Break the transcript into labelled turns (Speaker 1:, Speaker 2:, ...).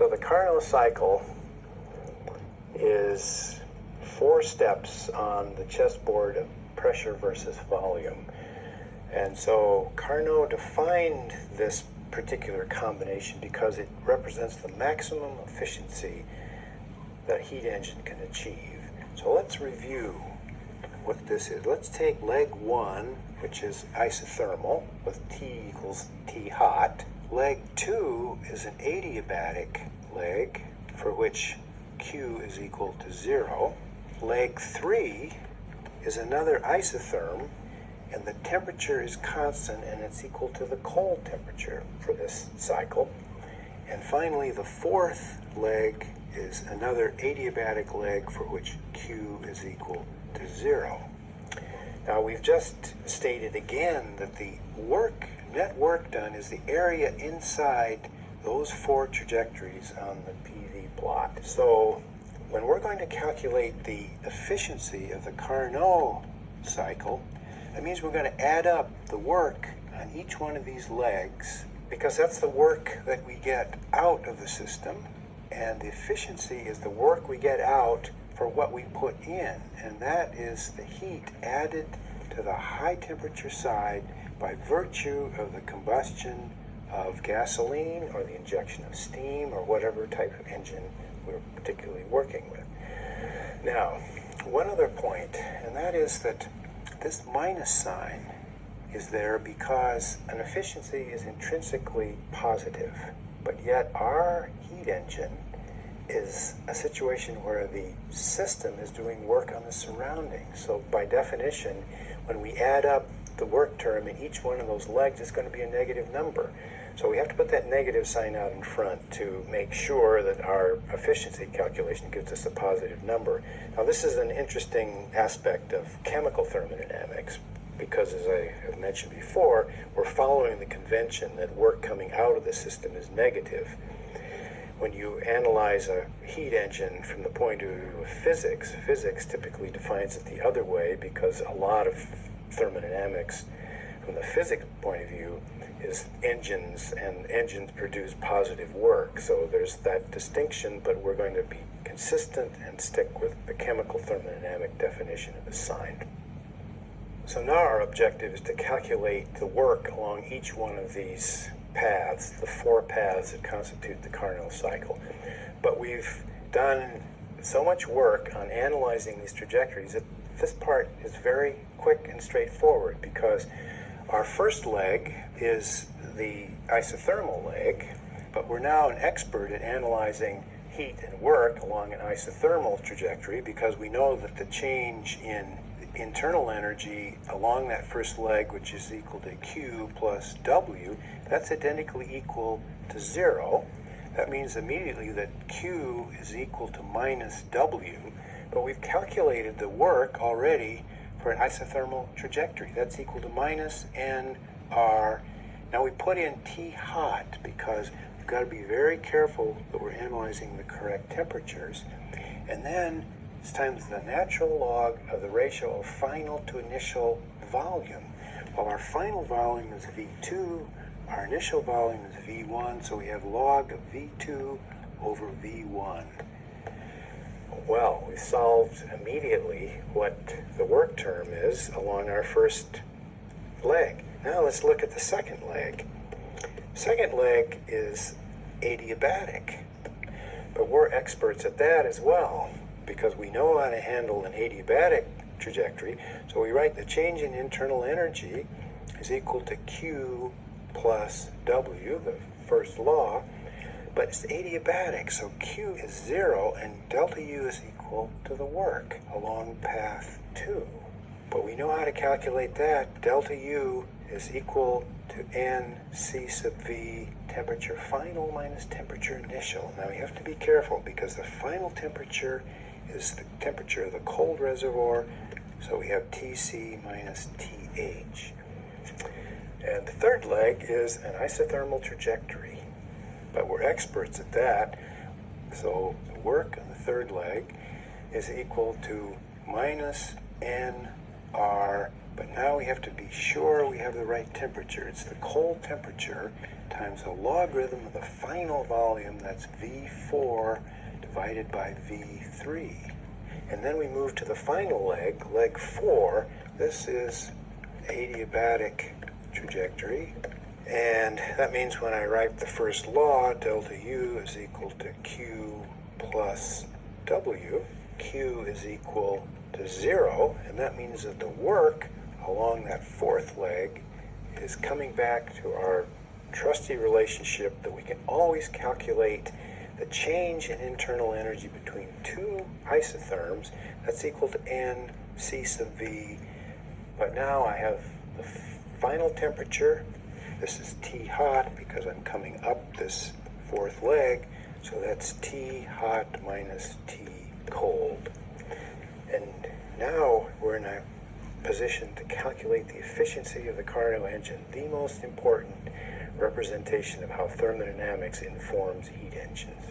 Speaker 1: So the Carnot cycle is 4 steps on the chessboard of pressure versus volume. And so Carnot defined this particular combination because it represents the maximum efficiency that a heat engine can achieve. So let's review what this is. Let's take leg 1, which is isothermal with T equals T hot. Leg 2 is an adiabatic leg for which Q is equal to 0. Leg 3 is another isotherm, and the temperature is constant and it's equal to the cold temperature for this cycle. And finally, the 4th leg is another adiabatic leg for which Q is equal to 0. Now we've just stated again that the net work done is the area inside those 4 trajectories on the PV plot. So when we're going to calculate the efficiency of the Carnot cycle, that means we're going to add up the work on each one of these legs, because that's the work that we get out of the system, and the efficiency is the work we get out for what we put in, and that is the heat added to the high temperature side by virtue of the combustion of gasoline or the injection of steam or whatever type of engine we're particularly working with. Now, one other point, and that is that this minus sign is there because an efficiency is intrinsically positive, but yet our heat engine is a situation where the system is doing work on the surroundings. So by definition, when we add up the work term in each one of those legs, it's going to be a negative number. So we have to put that negative sign out in front to make sure that our efficiency calculation gives us a positive number. Now this is an interesting aspect of chemical thermodynamics, because as I have mentioned before, we're following the convention that work coming out of the system is negative. When you analyze a heat engine from the point of view of physics, physics typically defines it the other way, because a lot of thermodynamics from the physics point of view is engines, and engines produce positive work. So there's that distinction, but we're going to be consistent and stick with the chemical thermodynamic definition of the sign. So now our objective is to calculate the work along each one of these paths, the 4 paths that constitute the Carnot cycle. But we've done so much work on analyzing these trajectories that this part is very quick and straightforward, because our first leg is the isothermal leg, but we're now an expert at analyzing heat and work along an isothermal trajectory, because we know that the change in internal energy along that first leg, which is equal to Q plus W, that's identically equal to 0. That means immediately that Q is equal to minus W, but we've calculated the work already for an isothermal trajectory. That's equal to minus nR. Now we put in T hot because we've got to be very careful that we're analyzing the correct temperatures. And then it's times the natural log of the ratio of final to initial volume. Well, our final volume is V2, our initial volume is V1, so we have log of V2 over V1. Well, we solved immediately what the work term is along our first leg. Now let's look at the second leg. Second leg is adiabatic, but we're experts at that as well, because we know how to handle an adiabatic trajectory. So we write the change in internal energy is equal to Q plus W, the first law, but it's adiabatic, so Q is 0 and delta U is equal to the work along path 2. But we know how to calculate that. Delta U is equal to N C sub V, temperature final minus temperature initial. Now we have to be careful, because the final temperature is the temperature of the cold reservoir, so we have TC minus TH. And the third leg is an isothermal trajectory, but we're experts at that. So the work on the third leg is equal to minus nR But now we have to be sure we have the right temperature. It's the cold temperature times the logarithm of the final volume, that's V4 divided by V3. And then we move to the final leg, leg 4. This is adiabatic trajectory. And that means when I write the first law, delta U is equal to Q plus W. Q is equal to 0, and that means that the work along that fourth leg is coming back to our trusty relationship that we can always calculate the change in internal energy between two isotherms. That's equal to N C sub V. But now I have the final temperature. This is T hot because I'm coming up this fourth leg. So that's T hot minus T cold. And now we're in a position to calculate the efficiency of the Carnot engine, the most important representation of how thermodynamics informs heat engines.